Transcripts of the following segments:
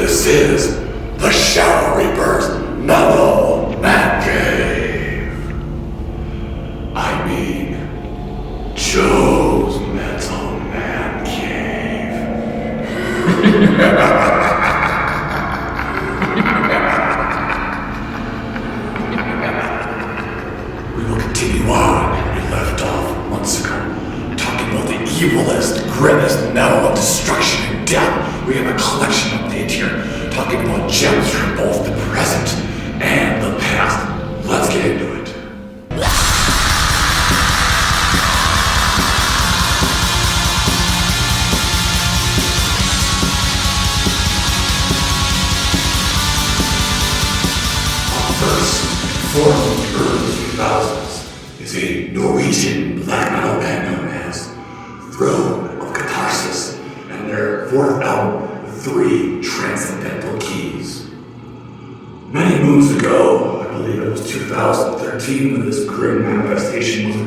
This is the Shadow Reaper's Metal Mancave. I mean, Joe's Metal Mancave. We will continue on where we left off months ago, talking about the evilest, grimmest metal of destruction and death. We have a collection update here, talking about gems from both the present and the past. Let's get into it. First, formed in the early 2000s, is a Norwegian black metal band known as Throne of Catharsis, and their fourth album, 3 Transcendental Keys. Many moons ago, I believe it was 2013, when this grim manifestation was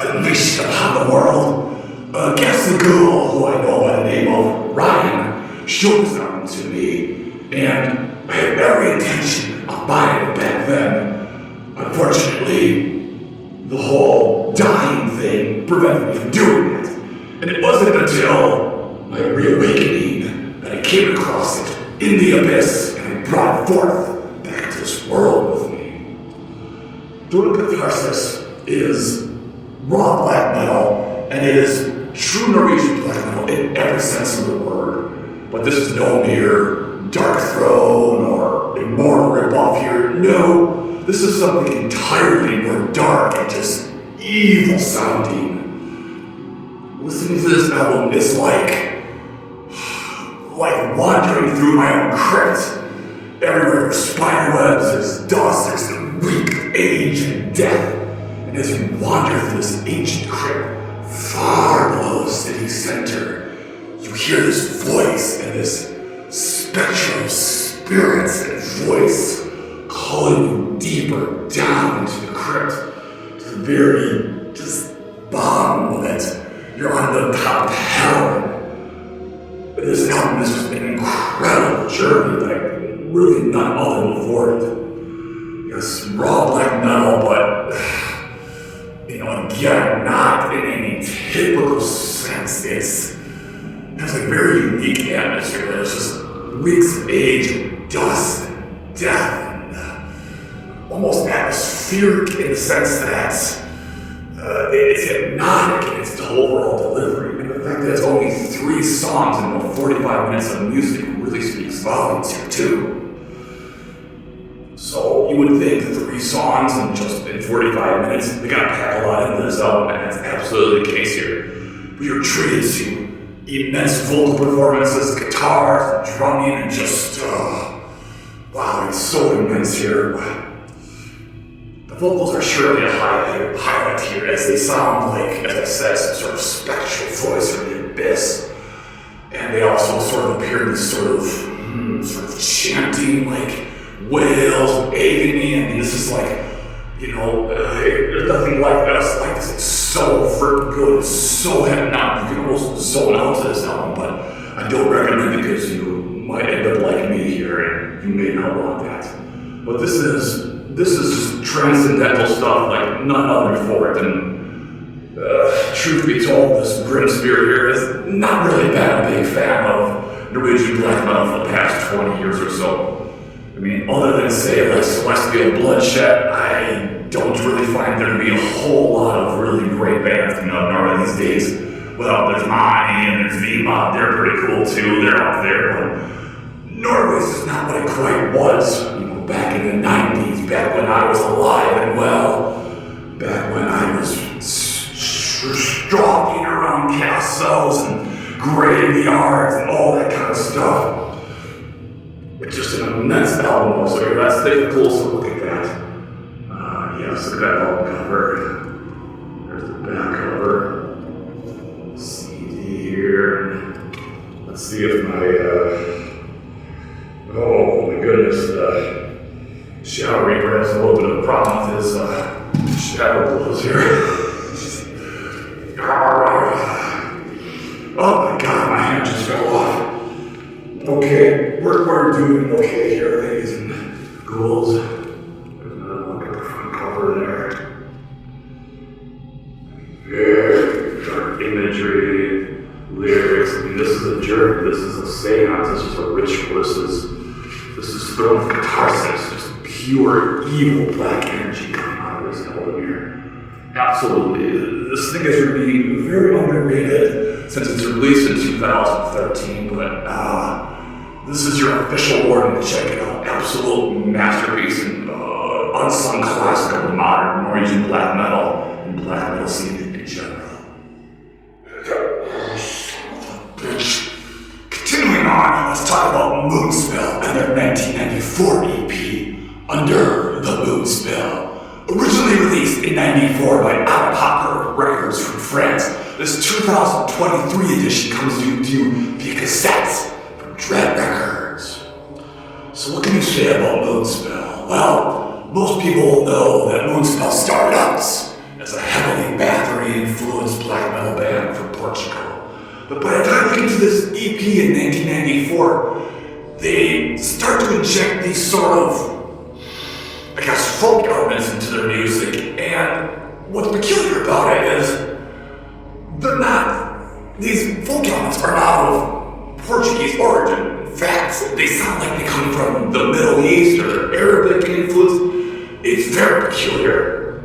unleashed upon the world, a ghastly ghoul who I know by the name of Ryan showed his arm to me, and I had every intention of buying it back then. Unfortunately, the whole dying thing prevented me from doing it, and it wasn't until my reawakening that I came across it in the abyss and I brought it forth back into this world with me. Throne of Catharsis is raw black metal, and it is true Norwegian black metal in every sense of the word. But this is no mere Dark Throne or Immortal ripoff here. No, this is something entirely more dark and just evil sounding. Listening to this album is like wandering through my own crypt. Everywhere there's spider webs, there's dust, there's the reek of age and death. And as you wander through this ancient crypt, far below the city center, you hear this voice and this spectral spirit and voice calling you deeper down into the crypt, to the very just bottom of it. You're on the top of hell. This album is just an incredible journey that I really not all before it. It's raw black metal, but again, not in any typical sense. It has a very unique atmosphere. There's just reeks of age and dust and death and almost atmospheric in the sense that it's hypnotic in its overall delivery. And the fact that it's only 3 songs and about 45 minutes of music really speaks volumes here too. So you would think that 3 songs and just in 45 minutes, they gotta pack a lot into this album, and that's absolutely the case here. We are treated to immense vocal performances, guitars, and drumming, and just, wow, it's so immense here. The vocals are surely a highlight here, as they sound like, as I said, some sort of spectral voice from the abyss. And they also sort of appear in this sort of chanting, like, wails and agony, and this is like, there's nothing like us like this. It's so freaking good, it's so hypnotic. You can almost zone out to this album, but I don't recommend it because you might end up like me here, and you may not want that. But this is just transcendental stuff like none other before it, and truth be told, this grim spirit here is not really a big fan of Norwegian black metal for the past 20 years or so. I mean, other than say like Celestial Bloodshed, I don't really find there to be a whole lot of really great bands in Norway these days. Well, there's Mani and there's V-Mob, they're pretty cool too, they're up there, but Norway's is not what it quite was, back in the 90s, back when I was alive and well, back when I was stalking around castles and graveyards and all that kind of stuff. It's just an immense album, so let's take a closer look at that. Yes, look at that album cover. There's the back cover. CD here. Let's see if oh my goodness, Shadow Reaper has a little bit of a problem with his shadow blows here. Oh my god, my hand just fell off. Okay, we're doing okay here, ladies and ghouls. There's another look at the front cover there. Very dark imagery, lyrics. I mean, this is a journey, this is a seance, this is a ritual, this is throne of catharsis, just pure evil black energy coming out of this album here. Absolutely. This thing is being very underrated since its release in 2013, but this is your official warning to check it out. Absolute masterpiece and unsung classic of the modern Norwegian black metal and black metal scene in general. Bitch. Continuing on, let's talk about Moonspell and their 1994 EP, Under the Moonspell. Originally released in '94 by Alpaca Records from France, this 2023 edition comes to you via cassettes from Dread Records. So what can you say about Moonspell? Well, most people know that Moonspell started out as a heavily Bathory-influenced black metal band from Portugal. But by the time they get to this EP in 1994, they start to inject these sort of folk elements into their music, and what's peculiar about it is these folk elements are not of Portuguese origin. In fact, they sound like they come from the Middle East or Arabic influence. It's very peculiar.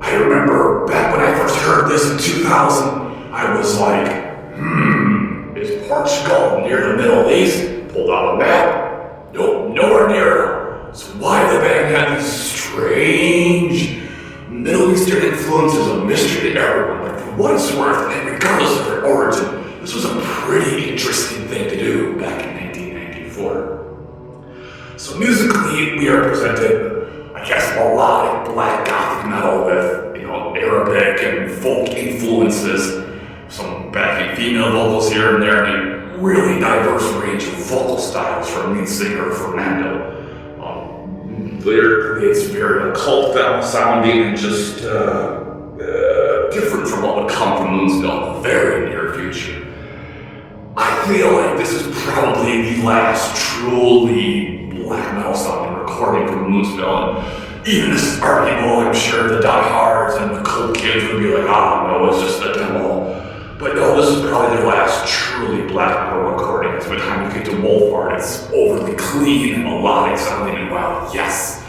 I remember back when I first heard this in 2000, I was like, is Portugal near the Middle East? Pulled out a map. Nope, nowhere near. So why the band had these strange Middle Eastern influences a mystery to everyone. But for what it's worth, and regardless of their origin, this was a pretty interesting thing to do back in 1994. So musically, we are presented, I guess, melodic black gothic metal with, Arabic and folk influences, some backing female vocals here and there, and a really diverse range of vocal styles from lead singer Fernando. Lyrically, it's very occult sounding and just different from what would come from Moonspell in the very near future. I feel like this is probably the last truly black metal sounding recording from Moonspell, and even this is arguable. I'm sure the diehards and the cool kids would be like, no, it's just a demo. But no, this is probably their last truly black metal recording. It's by the time you get to Wolfhard, it's overly clean and melodic sounding, and while yes,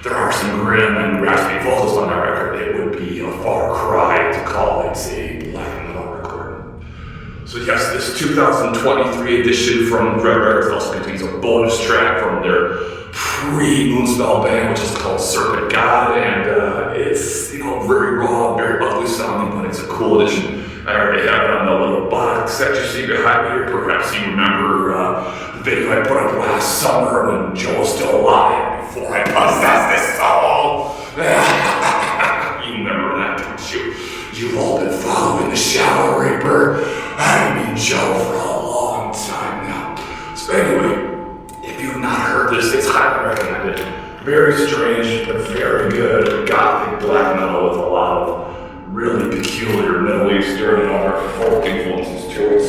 there are some grim and raspy vocals on that record, it would be a far cry to call it a black metal recording. So yes, this 2023 edition from Dread Records also contains a bonus track from their pre-Moonspell band, which is called Serpent God, and it's very raw, very ugly sounding, but it's a cool edition. I already have it on the little box set you see behind me here. Perhaps you remember the video I put up last summer when Joe was still alive before I possessed this soul. You remember that, don't you? You've all been following the Shadow Reaper, Joe, for a long time now. So anyway, if you've not heard this, it's highly recommended. Very strange, but very good gothic black metal with a lot of really peculiar Middle Eastern and other folk influences to it.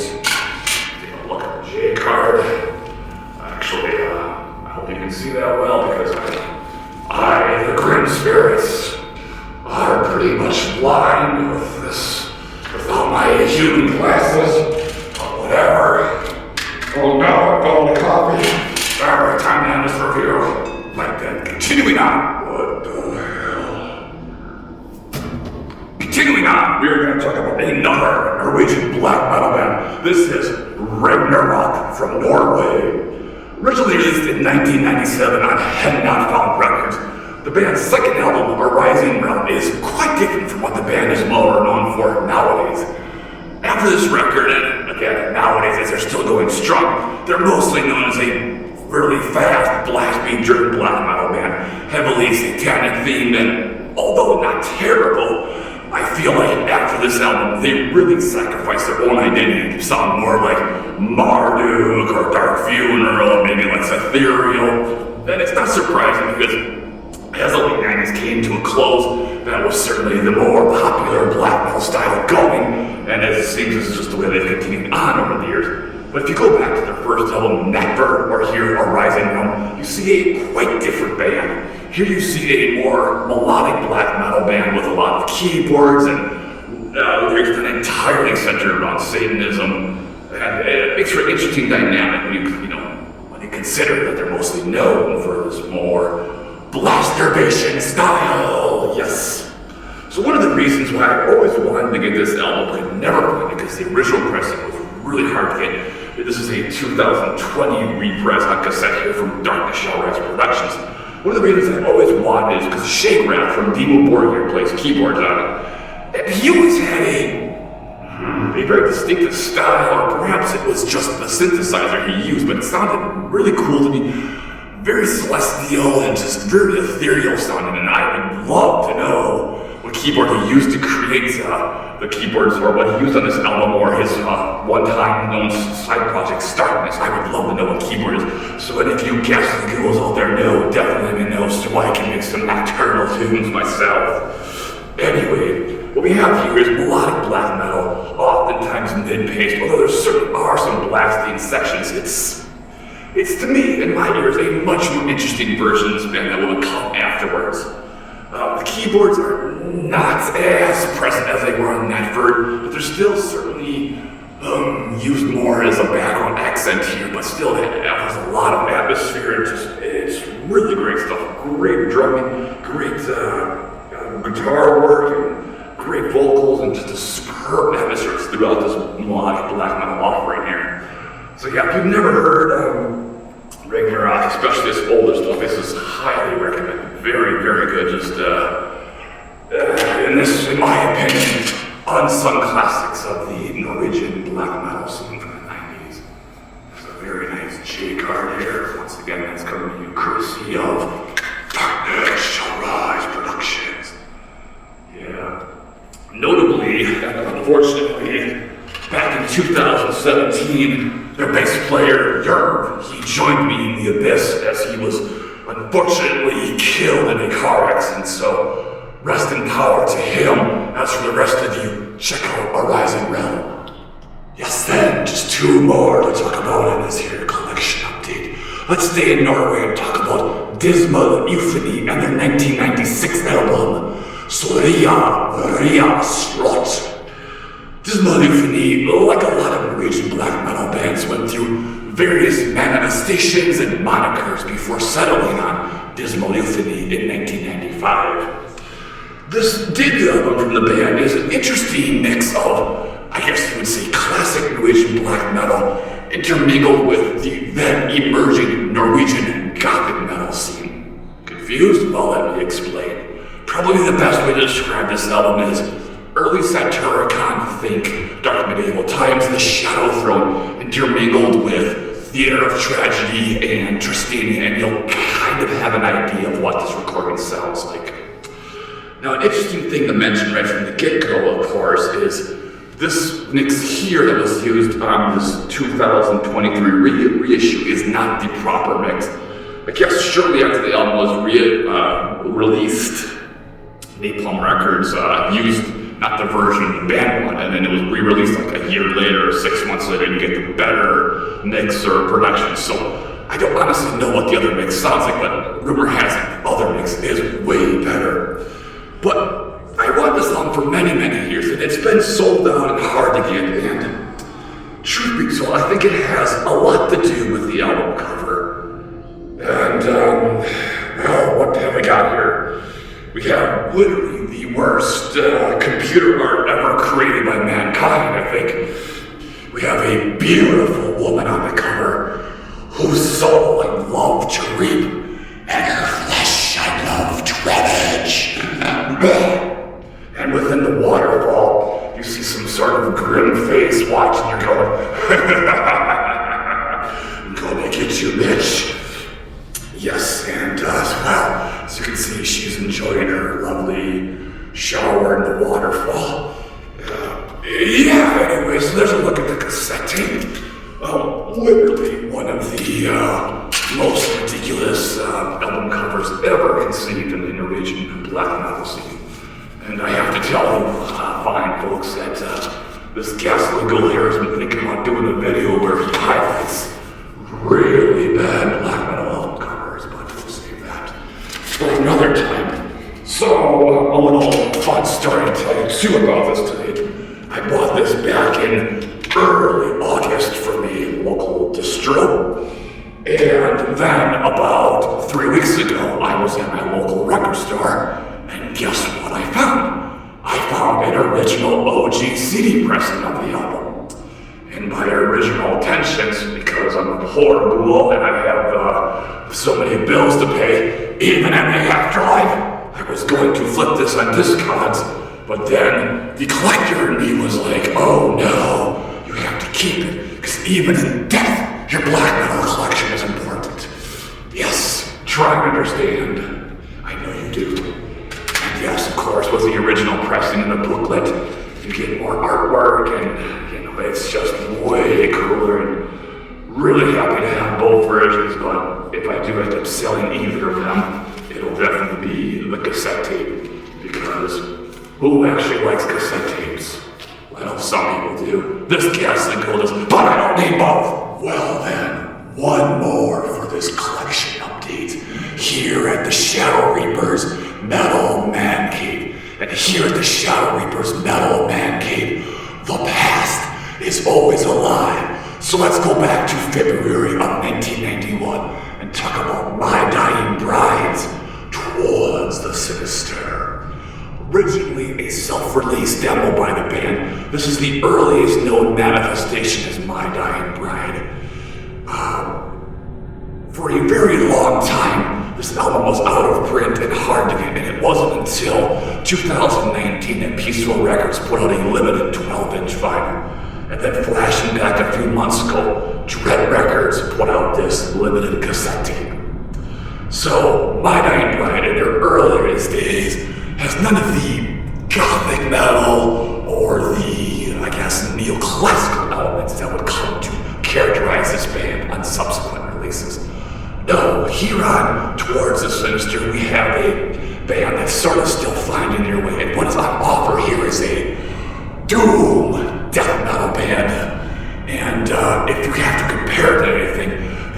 Take a look at the J card. Actually, I hope you can see that well because I, the Grim Spirits, are pretty much blind with this, without my human glasses, or whatever. Oh no. all the coffee. Alright, time to end this review. Like that. Continuing on. What the hell? Continuing on, we are going to talk about another Norwegian black metal band. This is Ragnarok from Norway. Originally released in 1997 on Have Not Found Records, the band's second album, A Rising Realm, is quite different from what the band is more known for nowadays. After this record, and again, nowadays as they're still going strong, they're mostly known as a really fast, blast beat-driven black metal band, heavily satanic themed, and although not terrible, I feel like after this album, they really sacrificed their own identity to sound more like Marduk or Dark Funeral, or maybe like Ethereal. And it's not surprising because as the late 90s came to a close, that was certainly the more popular black metal style going, and as it seems this is just the way they've continued on over the years. But if you go back to their first album, Never, or here, A Rising Realm, you see a quite different band. Here you see a more melodic black metal band with a lot of keyboards, and it's been entirely centered around Satanism, and it makes for an interesting dynamic when you consider that they're mostly known for this more blasturbation style, yes. So one of the reasons why I always wanted to get this album, but I never played it because the original pressing was really hard to get. This is a 2020 repress on cassette here from Darkness Shall Rise Productions. One of the reasons I always wanted is because Shake Rat from Demo Borg here plays keyboards on it. And he always had a very distinctive style, or perhaps it was just the synthesizer he used, but it sounded really cool to me. Very celestial and just very ethereal sounding, and I would love to know what keyboard he used to create the keyboards, or what he used on this album, or his one-time known side project, Starkness. I would love to know what keyboard is. So any of you ghastly ghouls out there know, definitely let me know so I can make some nocturnal tunes myself. Anyway, what we have here is melodic black metal, oftentimes mid-paced, although there certainly are some blasting sections. It's to me, in my ears, a much more interesting version of this band that will come afterwards. The keyboards are not as present as they were on Netford, but they're still certainly used more as a background accent here, but still it has a lot of atmosphere. It's really great stuff. Great drumming, great guitar work, and great vocals, and just a superb atmosphere throughout this melodic black metal offering here. So yeah, if you've never heard Ragnarok, especially this older stuff, this is highly recommended. Very, very good. Just, and this is, in my opinion, unsung classics of the Norwegian black metal scene from the 90s. It's a very nice J card here. Once again, that's coming to you courtesy of Darkness Shall Rise Productions. Yeah. Notably, and unfortunately, back in 2017, their bass player, Yerv, he joined me in the Abyss as he was unfortunately killed in a car accident, so rest in power to him. As for the rest of you, check out A Rising Realm. Yes then, just two more to talk about in this here collection update. Let's stay in Norway and talk about Dismal Euphony and their 1996 album, Soria Ria Slot. Dismal Euphony, like a lot of Norwegian black metal bands, went through various manifestations and monikers before settling on Dismal Euphony in 1995. This debut album from the band is an interesting mix of, I guess you would say, classic Norwegian black metal intermingled with the then emerging Norwegian gothic metal scene. Confused? Well, let me explain. Probably the best way to describe this album is early Satyricon, think Dark Medieval Times, The Shadow Throne, intermingled with Theater of Tragedy and Tristania, and you'll kind of have an idea of what this recording sounds like. Now, an interesting thing to mention right from the get-go, of course, is this mix here that was used on this 2023 reissue is not the proper mix. I guess shortly after the album was released, Napalm Records used not the version of the band one, and then it was re-released like a year later or 6 months later, and you get the better mix or production. So I don't honestly know what the other mix sounds like, but rumor has it the other mix is way better. But I wanted this album for many, many years, and it's been sold out and hard to get, and Truth be told, I think it has a lot to do with the album cover. And, well, what have we got here? We have literally the worst computer art ever created by mankind, I think. We have a beautiful woman on the cover whose soul I love to reap, and her flesh I love to ravage. And within the waterfall, you see some sort of grim face watching you going, I'm gonna get you, bitch. Yes, and well, as you can see, she's enjoying her lovely shower in the waterfall. Yeah, anyway, so there's a look at the cassette tape. Literally one of the most ridiculous album covers ever conceived in the Norwegian black metal scene. And I have to tell you, fine folks, that this ghastly ghoul here has been thinking about doing a video where he highlights really bad black metal album covers, but we'll save that for another time. So, a little fun story to tell you too about this today. I bought this back in early August from a local distro, and then about 3 weeks ago, I was at my local record store, and guess what I found? I found an original OG CD pressing of the album. And by original intentions, because I'm a poor ghoul and I have so many bills to pay, even in the afterlife, I was going to flip this on Discogs, but then the collector in me was like, oh no, you have to keep it, because even in death, your black metal collection is important. Yes, try and understand. I know you do. And yes, of course, with the original pressing in the booklet, you get more artwork, and you know, it's just way cooler, and really happy to have both versions, but if I do end up selling either of them, it'll definitely be the cassette tape, because who actually likes cassette tapes? Well, some people do. This ghastly ghoul does, but I don't need both. Well then, one more for this collection update. Here at the Shadow Reapers Metal Mancave. And here at the Shadow Reapers Metal Mancave, the past is always alive. So let's go back to February of 1991 and talk about My Dying Brides Towards the Sinister. Originally a self-released demo by the band, this is the earliest known manifestation as My Dying Bride. For a very long time, this album was out of print and hard to get, and it wasn't until 2019 that Peaceful Records put out a limited 12-inch vinyl. And then flashing back a few months ago, Dread Records put out this limited cassette tape. So, My Dying Bride in their earliest days has none of the gothic metal or the, I guess, neoclassical elements that would come to characterize this band on subsequent releases. No, here on Towards the Sinister, we have a band that's sort of still finding their way, and what is on offer here is a doom death metal band. And if you have to compare it to anything,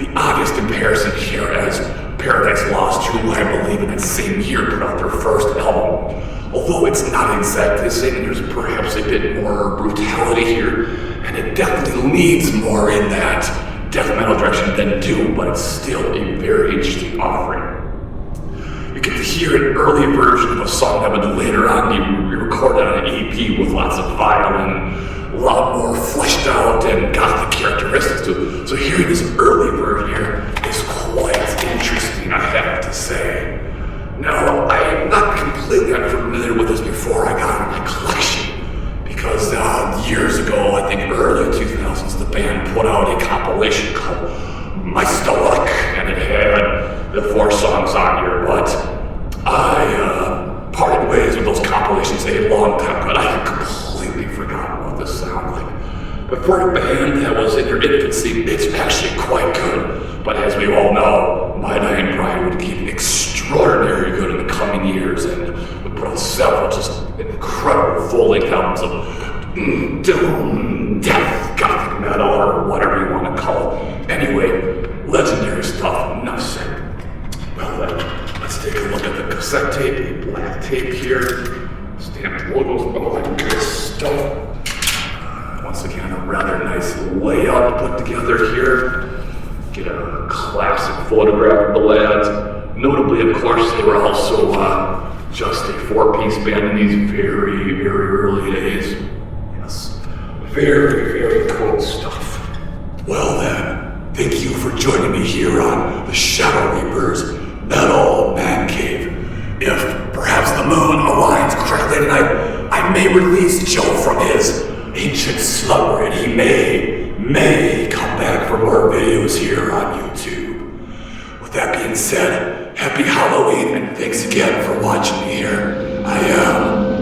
the obvious comparison here is Paradise Lost, who I believe in that same year put out their first album. Although it's not exactly the same, there's perhaps a bit more brutality here, and it definitely leans more in that death metal direction than doom, but it's still a very interesting offering. You can hear an early version of a song that would later on be recorded on an EP with lots of violin, a lot more fleshed out and gothic characteristics to it. So hearing this early version here is quite interesting, I have to say. Now, I am not completely unfamiliar with this before I got it in my collection, because years ago, I think early 2000s, the band put out a compilation called My Stomach, and it had the 4 songs on here, but I parted ways with those compilations a long time ago, and I had completely forgotten what this sounded like. But for a band that was in their infancy, it's actually quite good. But as we all know, My Dying Bride would keep extraordinary good in the coming years, and would put out several just incredible full-length albums of doom, death, gothic metal, or whatever you want to call it. Anyway, legendary stuff, enough said. Well then, let's take a look at the cassette tape, a black tape here, stamped logos, all that good stuff. Once again, a rather nice layout put together here. Get a classic photograph of the lads. Notably, of course, they were also just a four-piece band in these very, very early days. Yes, very, very cool stuff. Well then, thank you for joining me here on the Shadow Reaper's Metal Mancave. If perhaps the moon aligns correctly tonight, I may release Joe from his ancient slumber, and he may come back for more videos here on YouTube. With that being said, happy Halloween, and thanks again for watching me here. I am